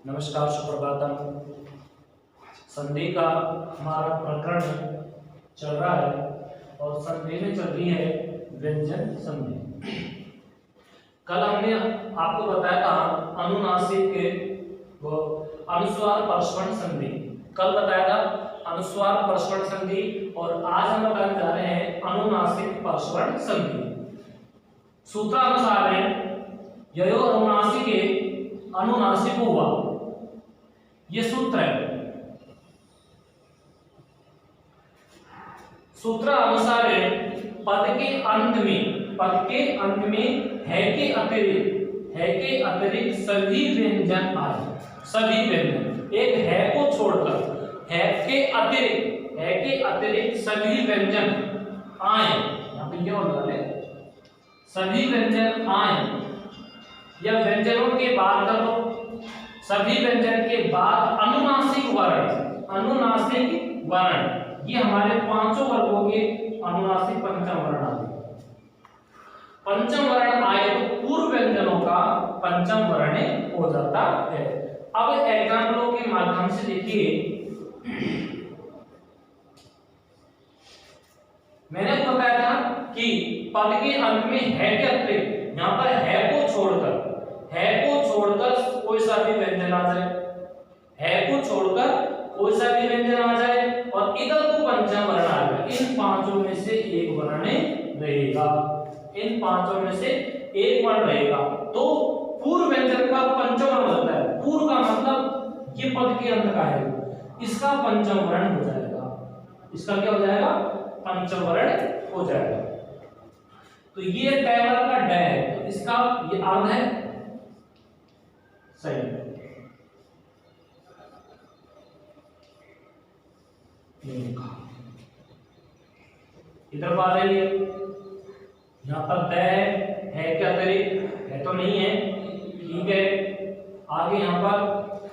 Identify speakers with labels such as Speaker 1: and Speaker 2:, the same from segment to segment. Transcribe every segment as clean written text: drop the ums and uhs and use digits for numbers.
Speaker 1: नमस्कार, सुप्रभातम। संधि का हमारा प्रकरण चल रहा है और संधि में चल रही है व्यंजन संधि। कल हमने आपको बताया था अनुनासिक के वो अनुस्वार प्रश्रवण संधि। कल बताया था अनुस्वार प्रश्रवण संधि और आज हम बताने जा रहे हैं अनुनासिक प्रश्रवण संधि। सूत्रानुसार है ययो अनुनासिके अनुनासिक हुआ, ये सूत्र है। सूत्र अनुसार है पद के अंत में है के अतिरिक्त सभी व्यंजन आए। सभी व्यंजन, एक है को छोड़कर है के अतिरिक्त सभी व्यंजन आए। यहां पे ये और डाले सभी व्यंजन आए या व्यंजनों के बाद कर दो। सभी व्यंजन के बाद अनुनासिक वर्ण, ये हमारे पांचों वर्गों के अनुनासिक पंचम वर्ण आते हैं। पंचम वर्ण आए तो पूर्व व्यंजनों का पंचम वर्ण हो जाता है। अब एग्जाम्पलों के माध्यम से देखिए, मैंने बताया था कि पद के अंत में है के अतिरिक्त, यहां पर है को छोड़कर कोई सा भी व्यंजन आ जाए, है को छोड़कर कोई सा भी व्यंजन आ जाए और इधर को पंचम वर्ण आ जाए, इन पांचों में से एक वर्ण रहेगा। इन पांचों में से एक वर्ण रहेगा तो पूर्व व्यंजन का पंचम वर्ण होता है। पूर्व का मतलब ये पद के अंत का है, इसका पंचम वर्ण हो जाएगा। इसका क्या हो जाएगा? पंचम वर्ण हो जाएगा। तो ये टैवर का ड है, तो इसका ये अर्थ है सही। इधर आ रही है, यहां पर द है क्या अतिरिक्त है तो नहीं है, ठीक है। आगे यहां पर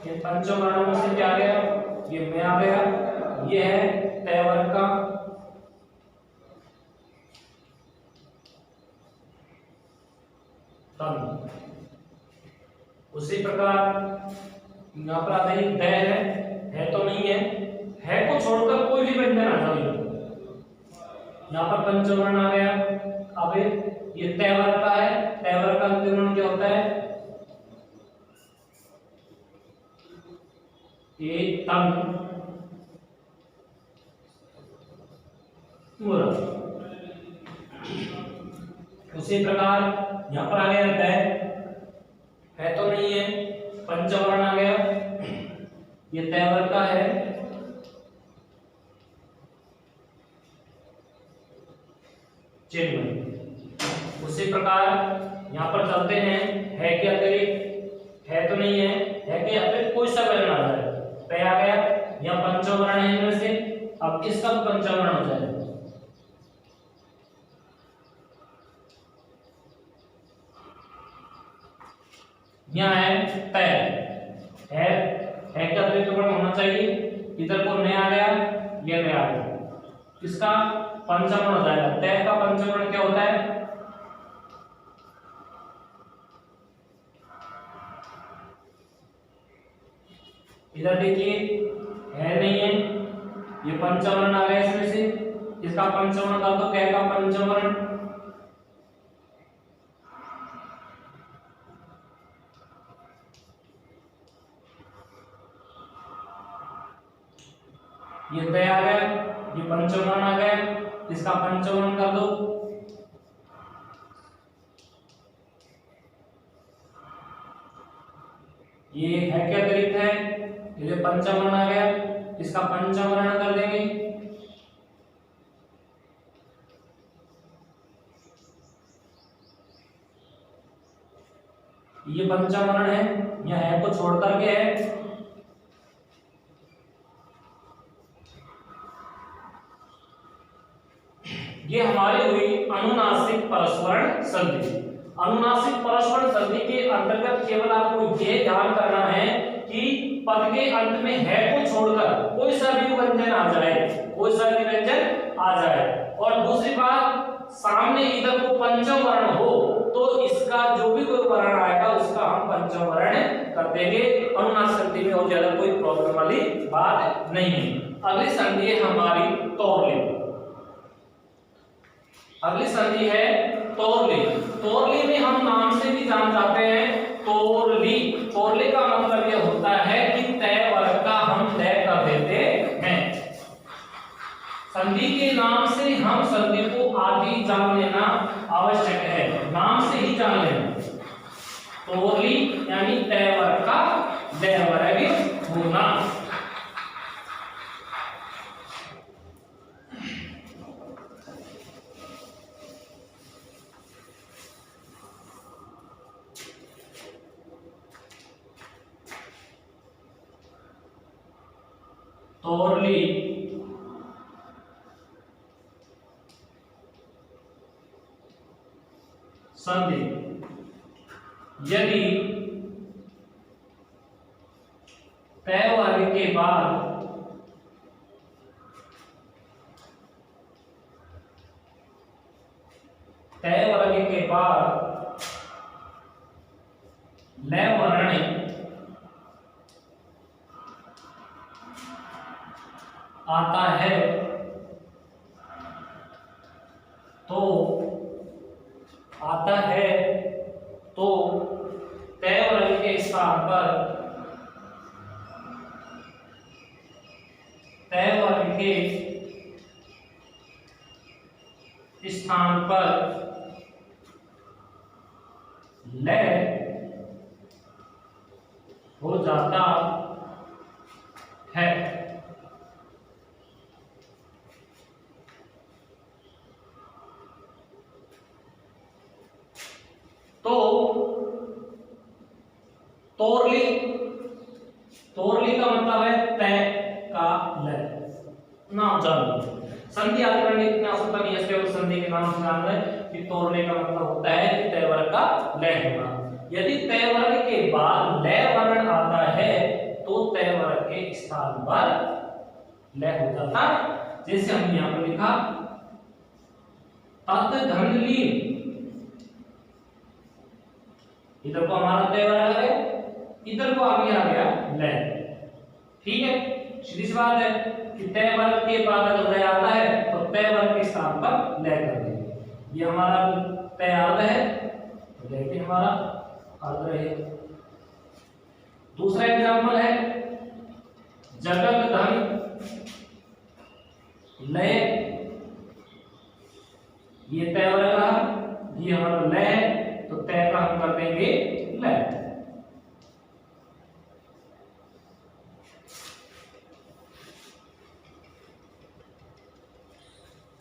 Speaker 1: ये पंचम वर्णों में से क्या आ गया? ये में आ गया, ये है तैवर का तन। उसी प्रकार यहां पर आता है द है तो नहीं है को छोड़कर कोई भी व्यंजन आ जाए, यहां पर पंचम वर्ण आ गया। अब ये तैवर का है, तैवर का अंतिम वर्ण क्या होता है? ये तन मुर। उसी प्रकार यहां पर आ गया है तो नहीं है, पंचम वर्ण आ गया, ये तैवर का है, चिन्ह। उसी प्रकार यहां पर चलते हैं, है के अतिरिक्त है तो नहीं है के अतिरिक्त कोई सा वर्ण आ जाए, पे आ गया, यह पंचम वर्ण है इनमें से, अब इसका पंचम वर्ण हो जाएगा। यहाँ है तय, है का अतिरिक्त वर्ण होना चाहिए, इधर को नया आ गया, ये नया आ गया, इसका पंचम वर्ण हो जाएगा। तय का पंचम वर्ण क्या होता है? इधर देखिए है नहीं है, ये पंचम वर्ण आ गया इसमें से, इसका पंचम वर्ण कर दो, क्या का पंचम वर्ण, ये तय आ गया, ये पंचम वर्ण आ गया, इसका पंचम वर्ण कर दो, ये है क्या अतिरिक्त है, ये पंचम वर्ण आ गया, इसका पंचम वर्ण कर देंगे, ये पंचम वर्ण है, यह है को छोड़ करके है, ये हमारी हुई अनुनासिक परस्वरण संधि। अनुनासिक परस्वरण संधि के अंतर्गत केवल आपको यह ध्यान करना है कि पद के अंत में है को छोड़कर कोई सा भी व्यंजन आ जाए, कोई सा भी व्यंजन आ जाए। और दूसरी बात, सामने इधर को पंचम वर्ण हो तो इसका जो भी कोई वर्ण आएगा उसका हम पंचम वर्ण कर देंगे। अनुनासिक संधि में और ज्यादा कोई प्रॉब्लम वाली बात नहीं है। अगली संधि है हमारी तौरली। अगली संधि है तौरली। तौरली में हम नाम से भी जान जाते हैं तौरली। तौरली का मतलब यह होता है कि तय वर्ग का हम लय कर देते हैं। संधि के नाम से हम संधि को आदि जान लेना आवश्यक है, नाम से ही जान लेना। तौरली यानी तय वर्ग का लय वर्ग होना। तौरली संधि यदि तय वर्ग के बाद लय वर्ण आता है तो तय वर्ग के स्थान पर लय हो जाता है। तो तौरली का मतलब है तय का लय। नाम जान लो, संधि याद करने की आवश्यकता नहीं है, केवल संधि के नाम से जान लें कि तौरली का मतलब होता है कि तय वर्ग का लय होना। यदि तय वर्ग के बाद लय वर्ण आता है तो तय वर्ग के स्थान पर लय हो जाता है। जैसे हमने यहां पर लिखा तत् धन लीन, इधर को हमारा तय वर्ग आ गया, इधर को आगे आ गया लय। ठीक है, सीधी सी बात है कि तय वर्ग के बाद अगर लय आता है तो तय वर्ग के स्थान पर लय कर देंगे। ये हमारा तय अर्ध है तो देखिए हमारा अर्ध रहे। दूसरा एग्जांपल है जगत धन लय, ये तय वर्ग रहा, ये हमारा लय है तो तय का हम कर देंगे लय।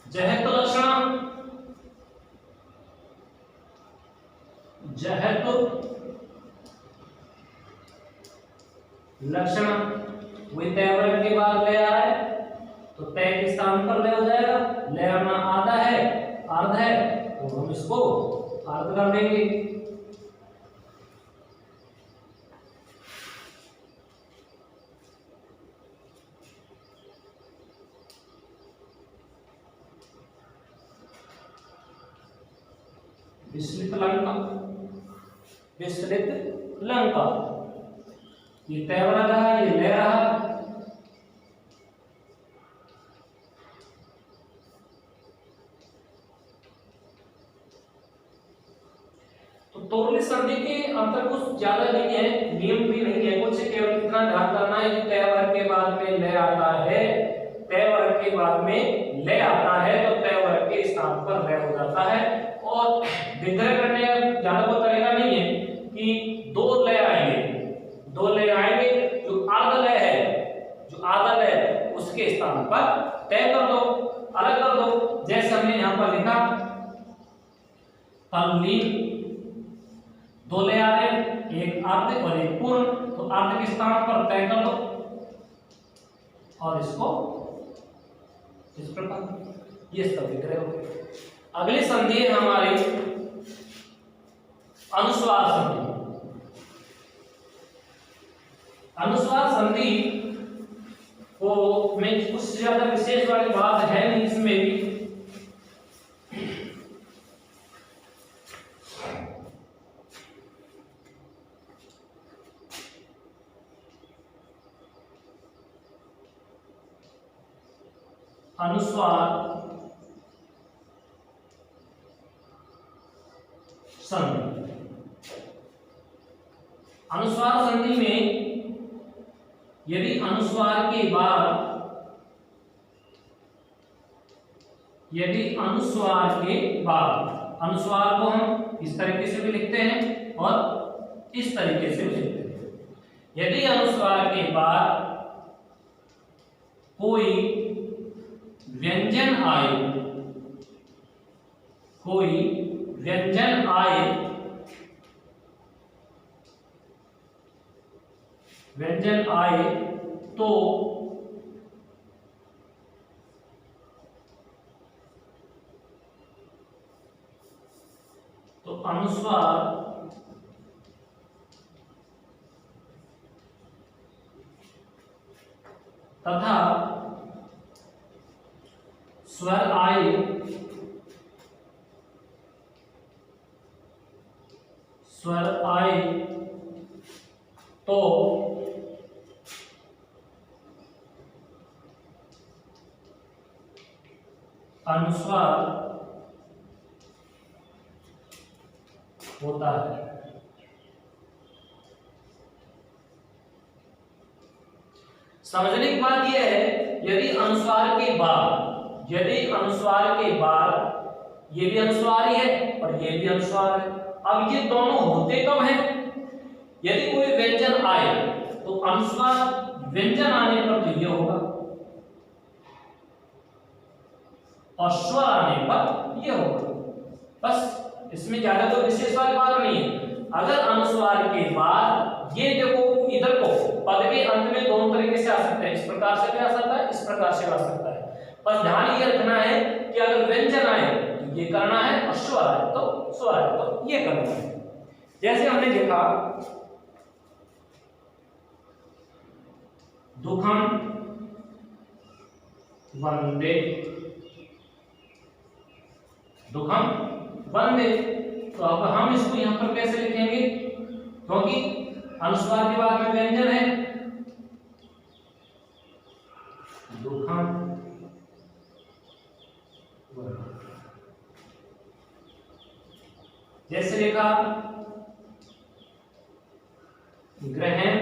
Speaker 1: जहत लक्षण, जहत लक्षण वही तय वर्ग के बाद लय आ रहा है तो तय के स्थान पर लय हो जाएगा। लय अपना आधा है अर्ध है तो हम इसको अर्ध कर देंगे। विस्तृत लंका, विस्तृत लंका, ये तय वर्ग रहा, ये लय रहा। तो तौरली संधि के अंतर कुछ ज्यादा नहीं है, नियम भी नहीं है कुछ, केवल इतना ध्यान करना है कि तय वर्ग के बाद में लय आता है, तय वर्ग के बाद में लय आता है तो तय वर्ग के स्थान पर लय हो जाता है। और विग्रह करने का ज्यादा कोई तरीका नहीं है कि दो लय आएंगे, जो आधा लय है, जो आधा लय उसके स्थान पर तय कर दो, अलग कर दो। जैसे हमने यहां पर लिखा तल्लीन, दो लय आ रहे हैं, एक अर्ध और एक पूर्ण, तो अर्ध के स्थान पर तय कर दो और इसको इस प्रकार ये सब विग्रह हो गए। अगली संधि है हमारी अनुस्वार संधि। अनुस्वार संधि को में कुछ ज्यादा विशेष वाली बात है नहीं इसमें भी, अनुस्वार संधि। अनुस्वार संधि में यदि अनुस्वार के बाद अनुस्वार को हम इस तरीके से भी लिखते हैं और इस तरीके से भी लिखते हैं। यदि अनुस्वार के बाद कोई व्यंजन आए तो अनुस्वार तथा स्वर आए तो अनुस्वार होता है। समझने की बात यह है, यदि अनुस्वार के बाद ये भी अनुस्वार ही है और ये भी अनुस्वार है, अब ये दोनों होते कब हैं? यदि कोई व्यंजन आए तो अनुस्वार व्यंजन आने पर तो ये होगा और स्वर आने पर ये होगा। बस इसमें ज्यादा कोई विशेष वाली बात नहीं है। अगर अनुस्वार के बाद ये देखो, इधर को पद के अंत में दोनों तरीके से आ सकते हैं, इस प्रकार से भी आ सकता है, इस प्रकार से आ सकता है। बस ध्यान ये रखना है कि अगर व्यंजन आए तो ये करना है और स्वर आए तो ये करना है। जैसे हमने देखा दुखम वंदे, तो अब हम इसको यहां पर कैसे लिखेंगे? क्योंकि अनुस्वार के बाद में व्यंजन है, दुखम जैसे लिखा ग्रहण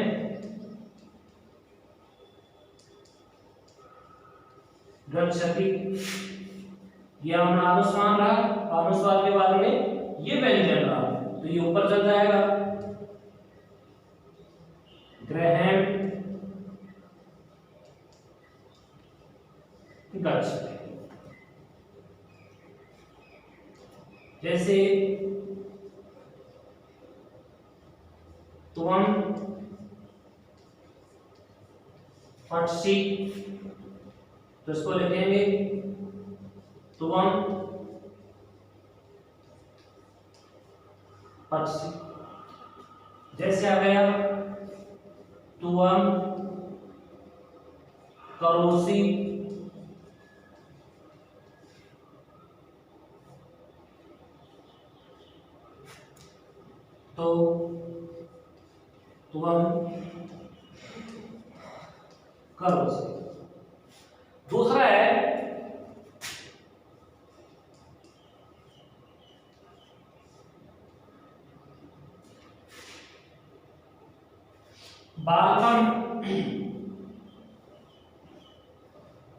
Speaker 1: गच्छति, यह हमारा अनुस्वार रहा। अनुस्वार के बाद में ये व्यंजन रहा तो ये ऊपर चल जाएगा, ग्रहण गच्छति। जैसे त्वं पठसि, तो इसको लिखेंगे त्वं पठसि। जैसे आ गया त्वं करोसि, तो त्वं करोसि। दूसरा है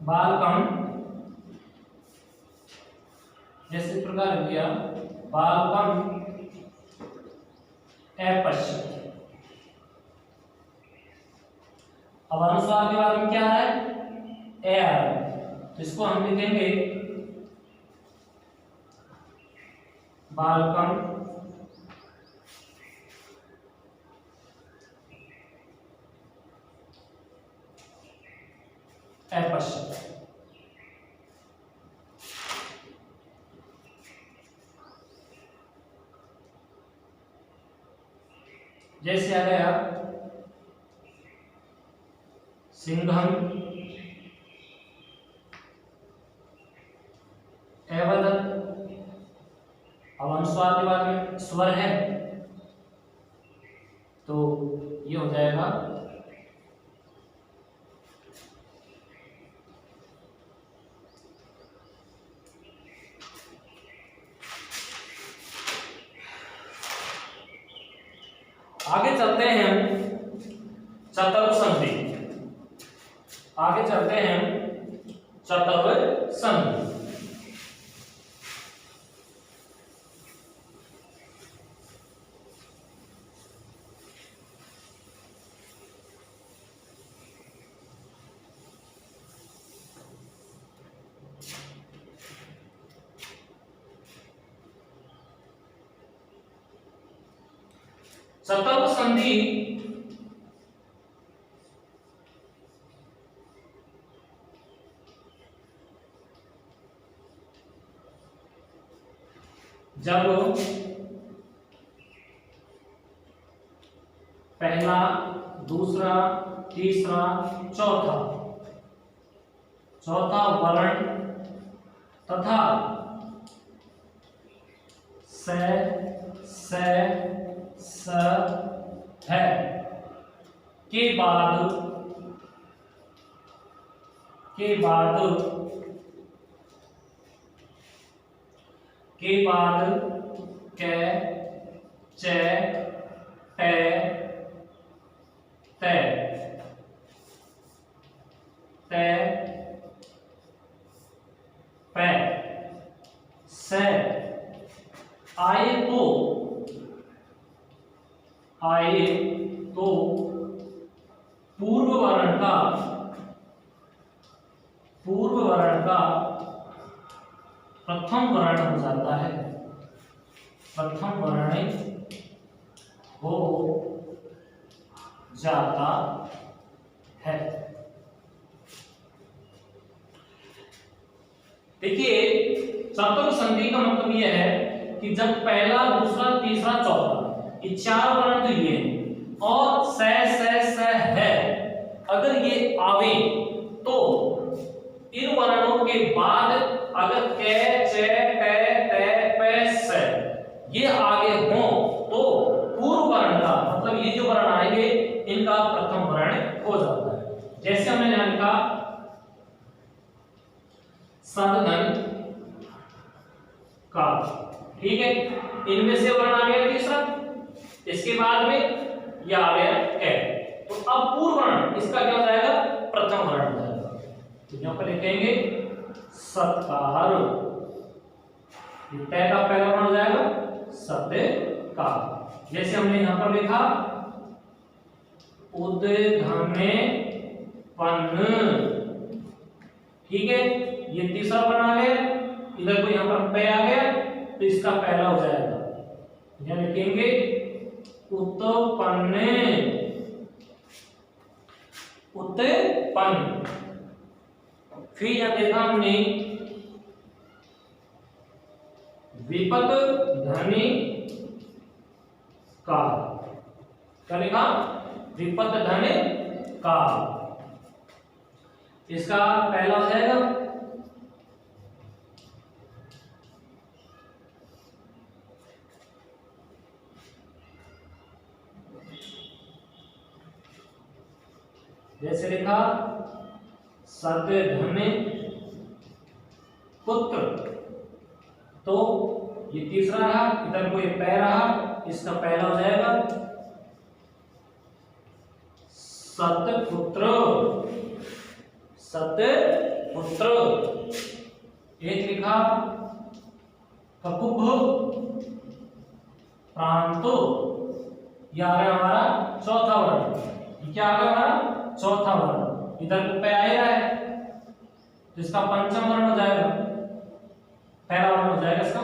Speaker 1: बालकम, जैसे प्रकार किया बालकम अपश्यति। अब अनुस्वार के बाद में क्या है? ए आ रहा है, तो इसको हम लिखेंगे बालकम अपश्यति। जैसे आ गया सिंघम एवदत्। अब अनुस्वार के बाद में स्वर है तो ये हो जाएगा आगे चलते हैं हम चतुर्थ संधि। आगे चलते हैं चतुर्थ संधि। चतुर्थ संधि जब पहला, दूसरा, तीसरा, चौथा वर्ण तथा स है के बाद क, च, ट, त, प, स आए तो पूर्व वर्ण का प्रथम वर्ण हो जाता है। प्रथम वर्ण हो जाता है। देखिए चतुर्थ संधि का मतलब यह है कि जब पहला, दूसरा, तीसरा, चौथा ये चार वर्ण तो ये और स है, अगर ये आवे तो इन वर्णों के बाद अगर क, च, ट, प, स ये आगे हो तो पूर्व वर्ण का मतलब ये जो वर्ण आएंगे इनका प्रथम वर्ण हो जाता है। जैसे हमने यहां लिखा सदगन का, ठीक है, इनमें से वर्ण आ गया तीसरा, इसके बाद में यह आ गया क, तो अब पूर्व वर्ण इसका क्या हो जाएगा, प्रथम वर्ण हो जाएगा। तो यहां पर लिखेंगे सत्कार, तय का पहला वर्ण हो जाएगा सत्कार। जैसे हमने यहां पर लिखा उद्घने पन्न, ठीक है, ये तीसरा वर्ण आ गया, इधर को यहां पर पे आ गया तो इसका पहला हो जाएगा, यहां लिखेंगे उत्पन्न, उत्पन्न। फिर यहां देखा हमने विपत ध्वनि का, क्या लिखा, विपत ध्वनि का, इसका पहला हो जाएगा जैसे लिखा सद्घने पुत्र, तो ये तीसरा रहा, इधर को ये पै रहा, इसका पहला हो जाएगा सतपुत्र, सतपुत्र। एक लिखा ककुभ प्रांतो, यह आ गया हमारा चौथा वर्ण, क्या आ गया हमारा चौथा वर्ण, इधर को पे आ रहा है तो इसका पंचम वर्ण हो जाएगा, पहला वर्ण हो जाएगा इसका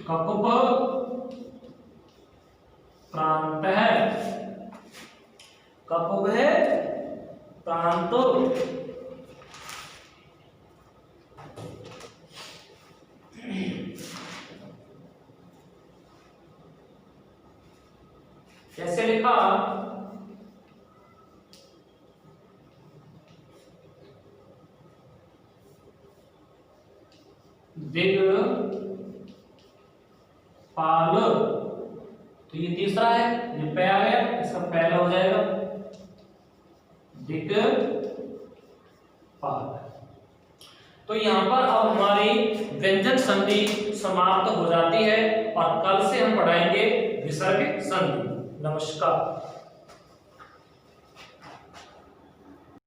Speaker 1: ककुभ प्रांत है, ककुभ है प्रांतो। कैसे लिखा दिग पाल, तो ये तीसरा है, ये पे आ गया, इसका पहला हो जाएगा दिग पाल। तो यहाँ पर अब हमारी व्यंजन संधि समाप्त हो जाती है और कल से हम पढ़ाएंगे विसर्ग संधि। नमस्कार।